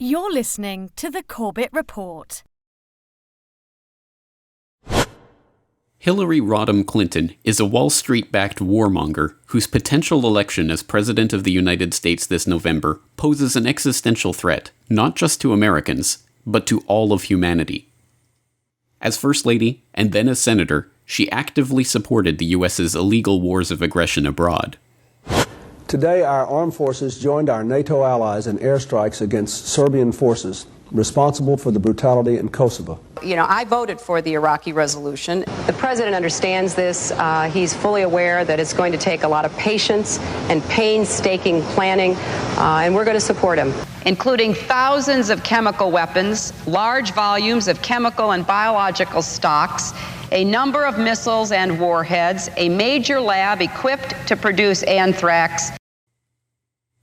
You're listening to the Corbett Report. Hillary Rodham Clinton is a Wall Street-backed warmonger whose potential election as President of the United States this November poses an existential threat, not just to Americans, but to all of humanity. As First Lady, and then as Senator, she actively supported the U.S.'s illegal wars of aggression abroad. Today, our armed forces joined our NATO allies in airstrikes against Serbian forces responsible for the brutality in Kosovo. I voted for the Iraqi resolution. The president understands this. He's fully aware that it's going to take a lot of patience and painstaking planning, and we're going to support him. Including thousands of chemical weapons, large volumes of chemical and biological stocks, a number of missiles and warheads, a major lab equipped to produce anthrax.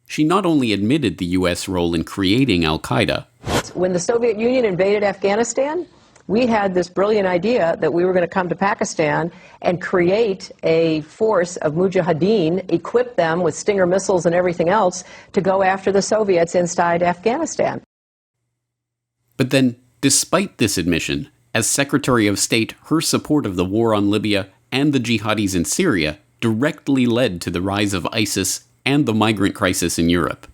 She not only admitted the U.S. role in creating al-Qaeda. When the Soviet Union invaded Afghanistan, we had this brilliant idea that we were going to come to Pakistan and create a force of mujahideen, equip them with Stinger missiles and everything else to go after the Soviets inside Afghanistan. But then, despite this admission, as Secretary of State, her support of the war on Libya and the jihadis in Syria directly led to the rise of ISIS and the migrant crisis in Europe.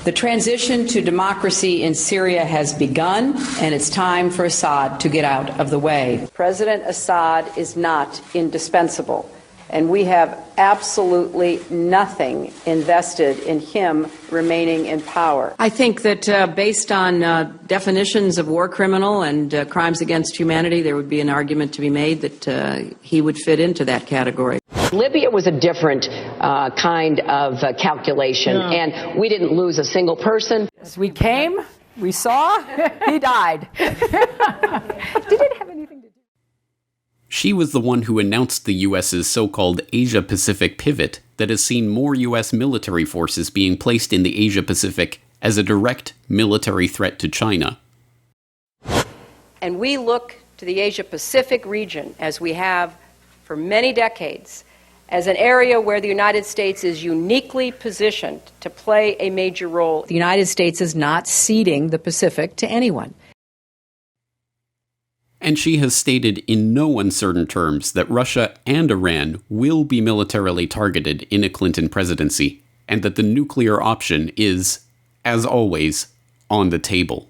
The transition to democracy in Syria has begun, and it's time for Assad to get out of the way. President Assad is not indispensable, and we have absolutely nothing invested in him remaining in power. I think that based on definitions of war criminal and crimes against humanity, there would be an argument to be made that he would fit into that category. Libya was a different kind of calculation, and we didn't lose a single person. We came, we saw, he died. Did it have anything to do? She was the one who announced the U.S.'s so-called Asia-Pacific pivot that has seen more U.S. military forces being placed in the Asia-Pacific as a direct military threat to China. And we look to the Asia-Pacific region, as we have for many decades, as an area where the United States is uniquely positioned to play a major role. The United States is not ceding the Pacific to anyone. And she has stated in no uncertain terms that Russia and Iran will be militarily targeted in a Clinton presidency, and that the nuclear option is, as always, on the table.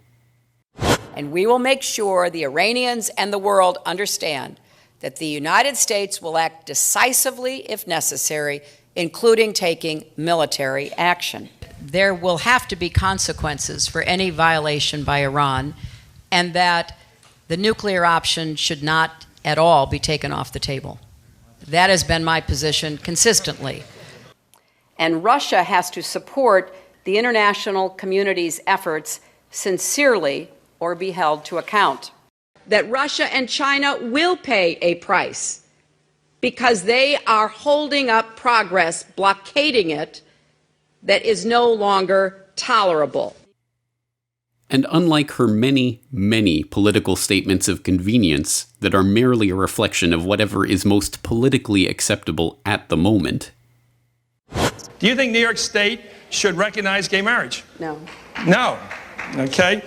And we will make sure the Iranians and the world understand that the United States will act decisively if necessary, including taking military action. There will have to be consequences for any violation by Iran, and that the nuclear option should not at all be taken off the table. That has been my position consistently. And Russia has to support the international community's efforts sincerely or be held to account. That Russia and China will pay a price because they are holding up progress, blockading it, that is no longer tolerable. And unlike her many, many political statements of convenience that are merely a reflection of whatever is most politically acceptable at the moment. Do you think New York State should recognize gay marriage? No. No. Okay.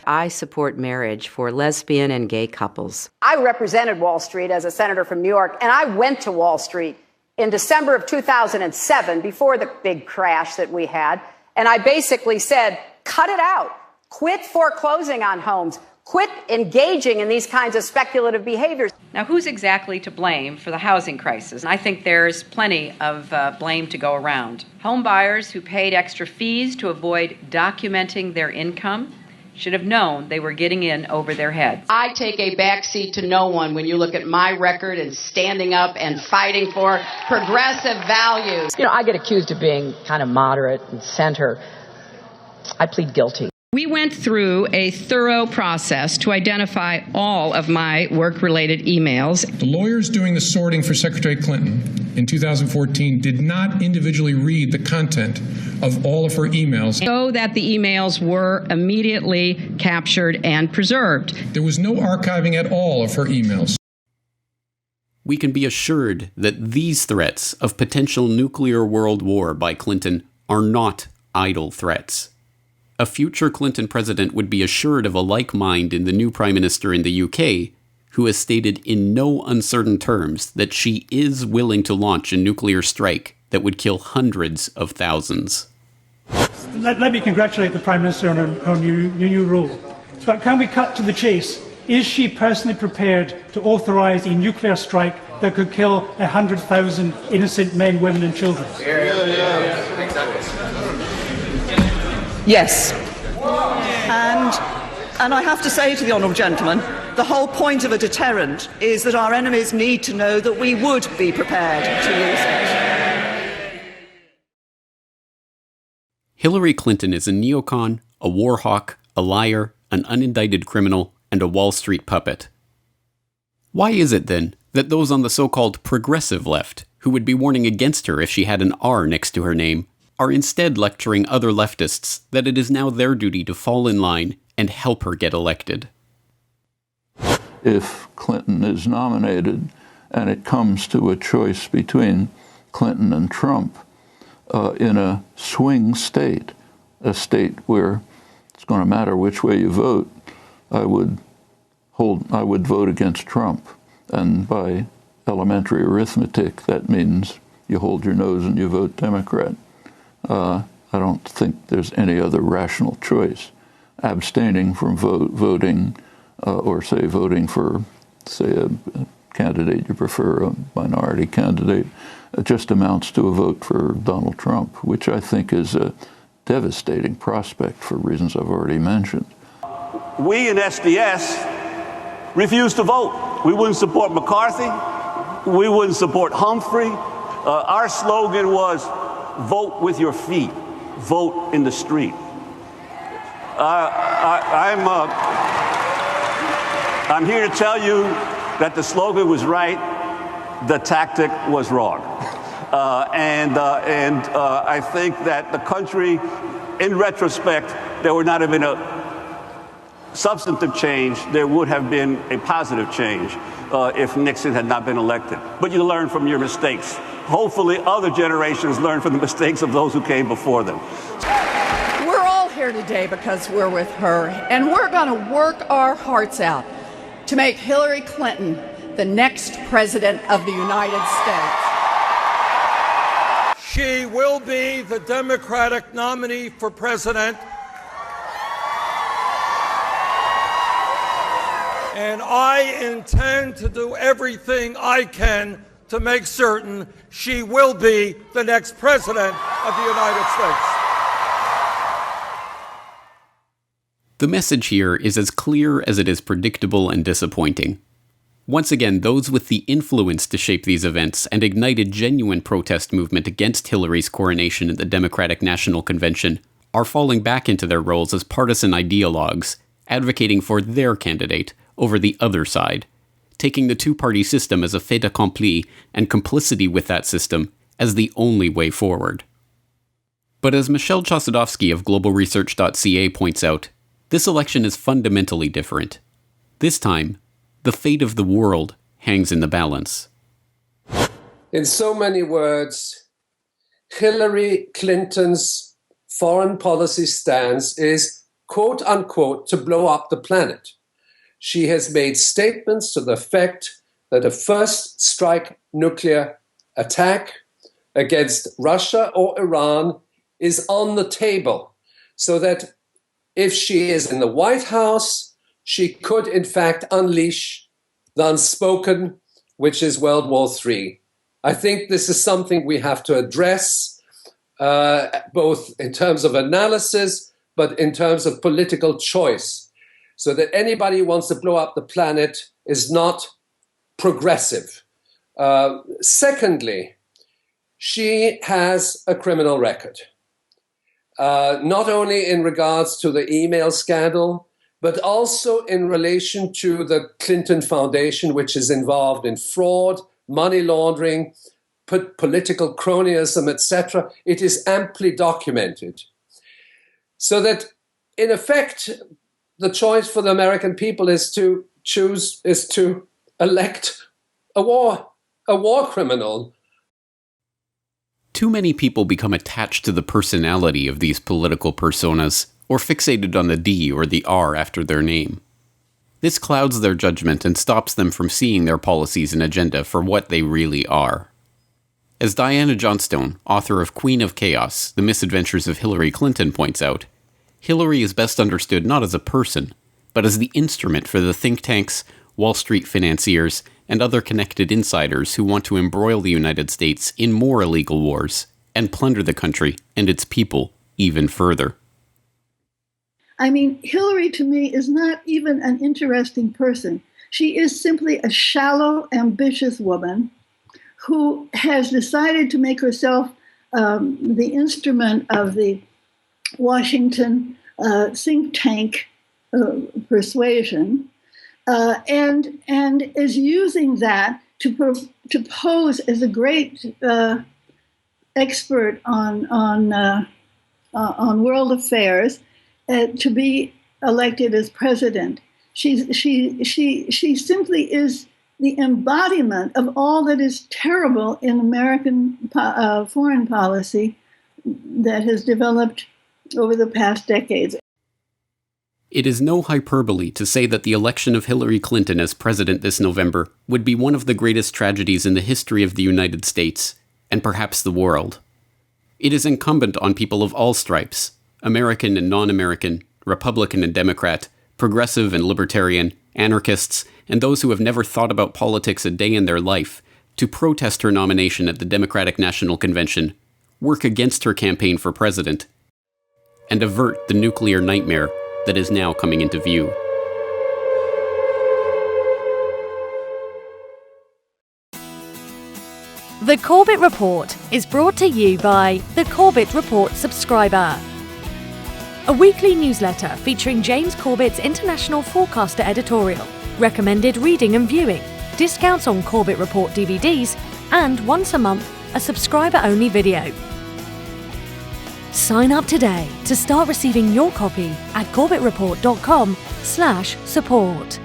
I support marriage for lesbian and gay couples. I represented Wall Street as a senator from New York, and I went to Wall Street in December of 2007, before the big crash that we had, and I basically said, cut it out. Quit foreclosing on homes. Quit engaging in these kinds of speculative behaviors. Now, who's exactly to blame for the housing crisis? I think there's plenty of blame to go around. Home buyers who paid extra fees to avoid documenting their income should have known they were getting in over their heads. I take a backseat to no one when you look at my record and standing up and fighting for progressive values. I get accused of being kind of moderate and center. I plead guilty. We went through a thorough process to identify all of my work-related emails. The lawyers doing the sorting for Secretary Clinton in 2014 did not individually read the content of all of her emails, so that the emails were immediately captured and preserved. There was no archiving at all of her emails. We can be assured that these threats of potential nuclear world war by Clinton are not idle threats. a future Clinton president would be assured of a like mind in the new Prime Minister in the UK, who has stated in no uncertain terms that she is willing to launch a nuclear strike that would kill hundreds of thousands. Let me congratulate the Prime Minister on her new role. But can we cut to the chase? Is she personally prepared to authorise a nuclear strike that could kill 100,000 innocent men, women and children? Yes. And I have to say to the honourable gentleman, the whole point of a deterrent is that our enemies need to know that we would be prepared to use it. Hillary Clinton is a neocon, a war hawk, a liar, an unindicted criminal, and a Wall Street puppet. Why is it, then, that those on the so-called progressive left, who would be warning against her if she had an R next to her name, are instead lecturing other leftists that it is now their duty to fall in line and help her get elected? If Clinton is nominated and it comes to a choice between Clinton and Trump in a swing state, a state where it's going to matter which way you vote, I would vote against Trump. And by elementary arithmetic, that means you hold your nose and you vote Democrat. I don't think there's any other rational choice. Abstaining from voting, or say voting for, say, a candidate you prefer, a minority candidate, just amounts to a vote for Donald Trump, which I think is a devastating prospect for reasons I've already mentioned. We in SDS refused to vote. We wouldn't support McCarthy. We wouldn't support Humphrey. Our slogan was, vote with your feet, vote in the street. I'm here to tell you that the slogan was right, the tactic was wrong. And I think that the country, in retrospect, there would not have been a substantive change, there would have been a positive change if Nixon had not been elected. But you learn from your mistakes. Hopefully other generations learn from the mistakes of those who came before them. We're all here today because we're with her, and we're going to work our hearts out to make Hillary Clinton the next president of the United States. She will be the Democratic nominee for president. And I intend to do everything I can to make certain she will be the next president of the United States. The message here is as clear as it is predictable and disappointing. Once again, those with the influence to shape these events and ignite a genuine protest movement against Hillary's coronation at the Democratic National Convention are falling back into their roles as partisan ideologues, advocating for their candidate over the other side, taking the two-party system as a fait accompli and complicity with that system as the only way forward. But as Michelle Chossudovsky of globalresearch.ca points out, this election is fundamentally different. This time, the fate of the world hangs in the balance. In so many words, Hillary Clinton's foreign policy stance is, quote unquote, to blow up the planet. She has made statements to the effect that a first strike nuclear attack against Russia or Iran is on the table, so that if she is in the White House, she could in fact unleash the unspoken, which is World War III. I think this is something we have to address, both in terms of analysis, but in terms of political choice, so that anybody who wants to blow up the planet is not progressive. Secondly, she has a criminal record, not only in regards to the email scandal, but also in relation to the Clinton Foundation, which is involved in fraud, money laundering, political cronyism, etc. It is amply documented. So that, in effect, the choice for the American people is to elect a war criminal. Too many people become attached to the personality of these political personas, or fixated on the D or the R after their name. This clouds their judgment and stops them from seeing their policies and agenda for what they really are. As Diana Johnstone, author of Queen of Chaos, The Misadventures of Hillary Clinton, points out, Hillary is best understood not as a person, but as the instrument for the think tanks, Wall Street financiers, and other connected insiders who want to embroil the United States in more illegal wars and plunder the country and its people even further. I mean, Hillary to me is not even an interesting person. She is simply a shallow, ambitious woman who has decided to make herself the instrument of the Washington think tank persuasion, and is using that to pose as a great expert on world affairs, to be elected as president. She simply is the embodiment of all that is terrible in American foreign policy that has developed over the past decades. It is no hyperbole to say that the election of Hillary Clinton as president this November would be one of the greatest tragedies in the history of the United States, and perhaps the world. It is incumbent on people of all stripes, American and non-American, Republican and Democrat, progressive and libertarian, anarchists, and those who have never thought about politics a day in their life, to protest her nomination at the Democratic National Convention, work against her campaign for president, and avert the nuclear nightmare that is now coming into view. The Corbett Report is brought to you by the Corbett Report subscriber, a weekly newsletter featuring James Corbett's International Forecaster editorial, recommended reading and viewing, discounts on Corbett Report DVDs, and once a month, a subscriber-only video. Sign up today to start receiving your copy at corbettreport.com/support.